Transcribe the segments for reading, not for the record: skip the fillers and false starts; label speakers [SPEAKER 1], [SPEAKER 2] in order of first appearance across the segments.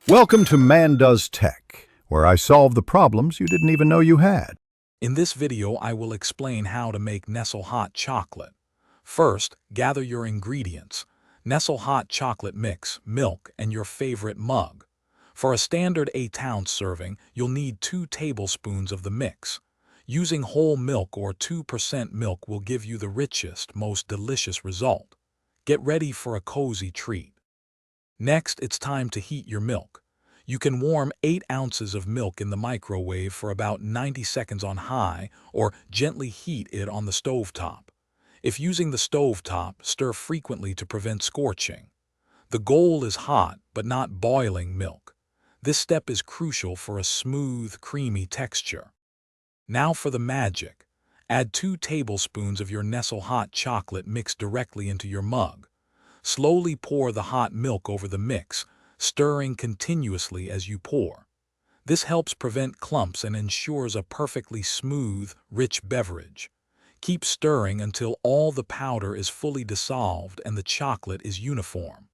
[SPEAKER 1] Welcome to Man Does Tech, where I solve the problems you didn't even know you had.
[SPEAKER 2] In this video, I will explain how to make Nestle hot chocolate. First, gather your ingredients: Nestle hot chocolate mix, milk, and your favorite mug. For a standard 8-ounce serving, you'll need 2 tablespoons of the mix. Using whole milk or 2% milk will give you the richest, most delicious result. Get ready for a cozy treat. Next, it's time to heat your milk. You can warm 8 ounces of milk in the microwave for about 90 seconds on high, or gently heat it on the stovetop. If using the stovetop, stir frequently to prevent scorching. The goal is hot but not boiling milk. This step is crucial for a smooth, creamy texture. Now for the magic. Add 2 tablespoons of your Nestle hot chocolate mixed directly into your mug. Slowly pour the hot milk over the mix, stirring continuously as you pour. This helps prevent clumps and ensures a perfectly smooth, rich beverage. Keep stirring until all the powder is fully dissolved and the chocolate is uniform.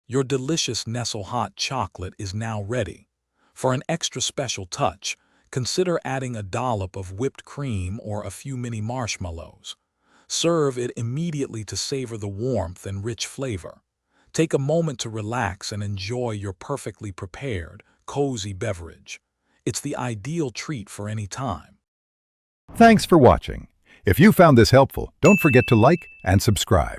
[SPEAKER 2] Your delicious Nestle hot chocolate is now ready. For an extra special touch, consider adding a dollop of whipped cream or a few mini marshmallows. Serve it immediately to savor the warmth and rich flavor. Take a moment to relax and enjoy your perfectly prepared, cozy beverage. It's the ideal treat for any time.
[SPEAKER 1] Thanks for watching. If you found this helpful, don't forget to like and subscribe.